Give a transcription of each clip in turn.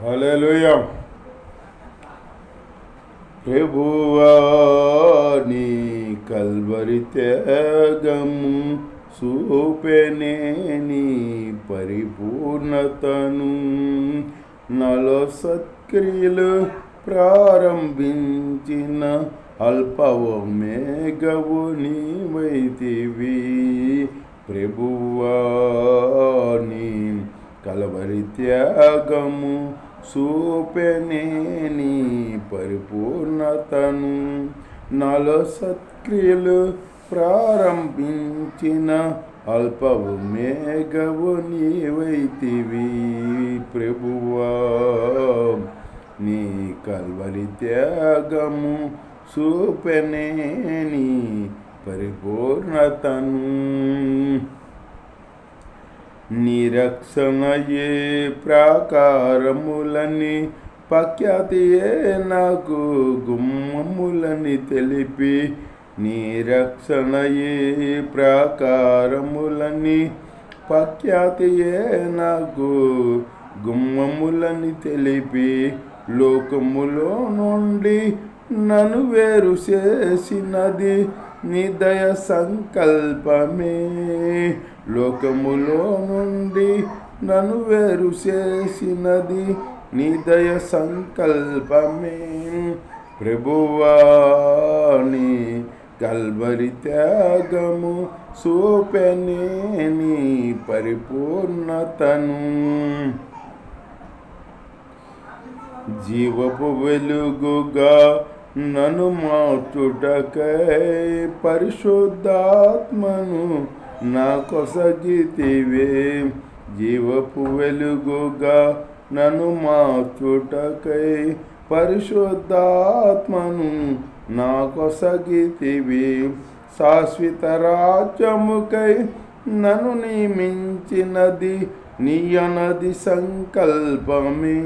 హల్లెలూయా. ప్రభువా నీ కల్వరి త్యాగము చూపెనే నీ పరిపూర్ణతను, నాలో సత్క్రియలు ప్రారంభించిన అల్పవో మేఘవు నీవైతివి. ప్రభువా నీ కల్వరి త్యాగము చూపెనే నీ పరిపూర్ణతను, నాలో సత్క్రియలు ప్రారంభించిన అల్పవు మేఘవు నీవైతివి. ప్రభువా నీ కల్వరి త్యాగము చూపెనే నీ పరిపూర్ణతను, నిరక్షణయే ప్రాకారములని ప్రఖ్యాతియే నాకు గుమ్మములని తెలిపి, నిరక్షణయే ప్రాకారములని ప్రఖ్యాతియే నాకు గుమ్మములని తెలిపి, లోకములో నుండి నన్ను వేరు చేసినది నీ దయ సంకల్పమే. లోకములో నుండి నన్ను వేరు చేసినది నీ దయ సంకల్పమే. ప్రభువా నీ కల్వరి త్యాగము చూపెనే నీ పరిపూర్ణతను, జీవపు వెలుగుగా నన్ను మార్చుటకై పరిశుద్ధాత్మను నా కొసగితివే. జీవపు వెలుగుగా నన్ను మార్చుటకై పరిశుద్ధాత్మను నా కొసగితివి. శాశ్వత రాజ్యముకై నన్ను నియమించినది నీ అనది సంకల్పమే.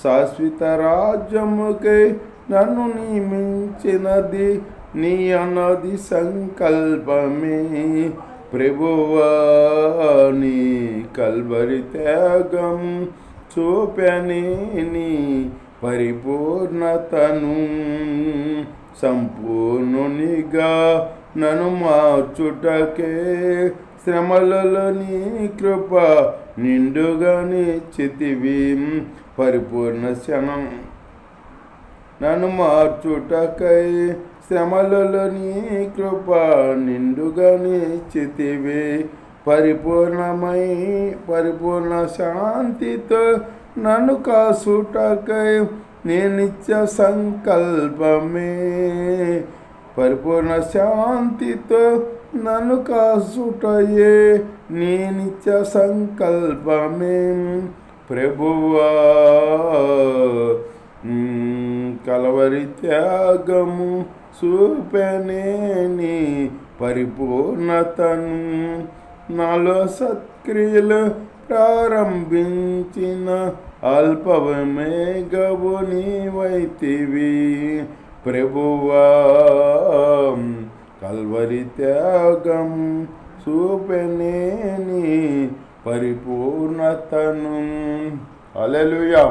శాశ్వత రాజ్యముకై నన్ను నియమించినది నీ అనది సంకల్పమే. ప్రభువా నీ కల్వరి త్యాగము చూపెనే నీ పరిపూర్ణతను, సంపూర్ణునిగా నన్ను మార్చుటకే శ్రమలలో నీ కృప నిండుగా నిచ్చితివి. పరిపూర్ణ క్షణం నన్ను మార్చుటకై శ్రమలలో నీ కృప నిండుగా నిచ్చితివి. పరిపూర్ణ శాంతితో నన్ను కాసుటకై నీ నిత్య సంకల్పమే. పరిపూర్ణ శాంతితో నన్ను కాసుటయే నీ నిత్య సంకల్పమే. ప్రభువా కల్వరి త్యాగము చూపెనే నీ పరిపూర్ణతను, నాలో సత్క్రియలు ప్రారంభించిన అల్పవ మేఘవు నీవైతివి. ప్రభువా కల్వరి త్యాగము చూపెనే నీ పరిపూర్ణతను. హల్లెలూయా.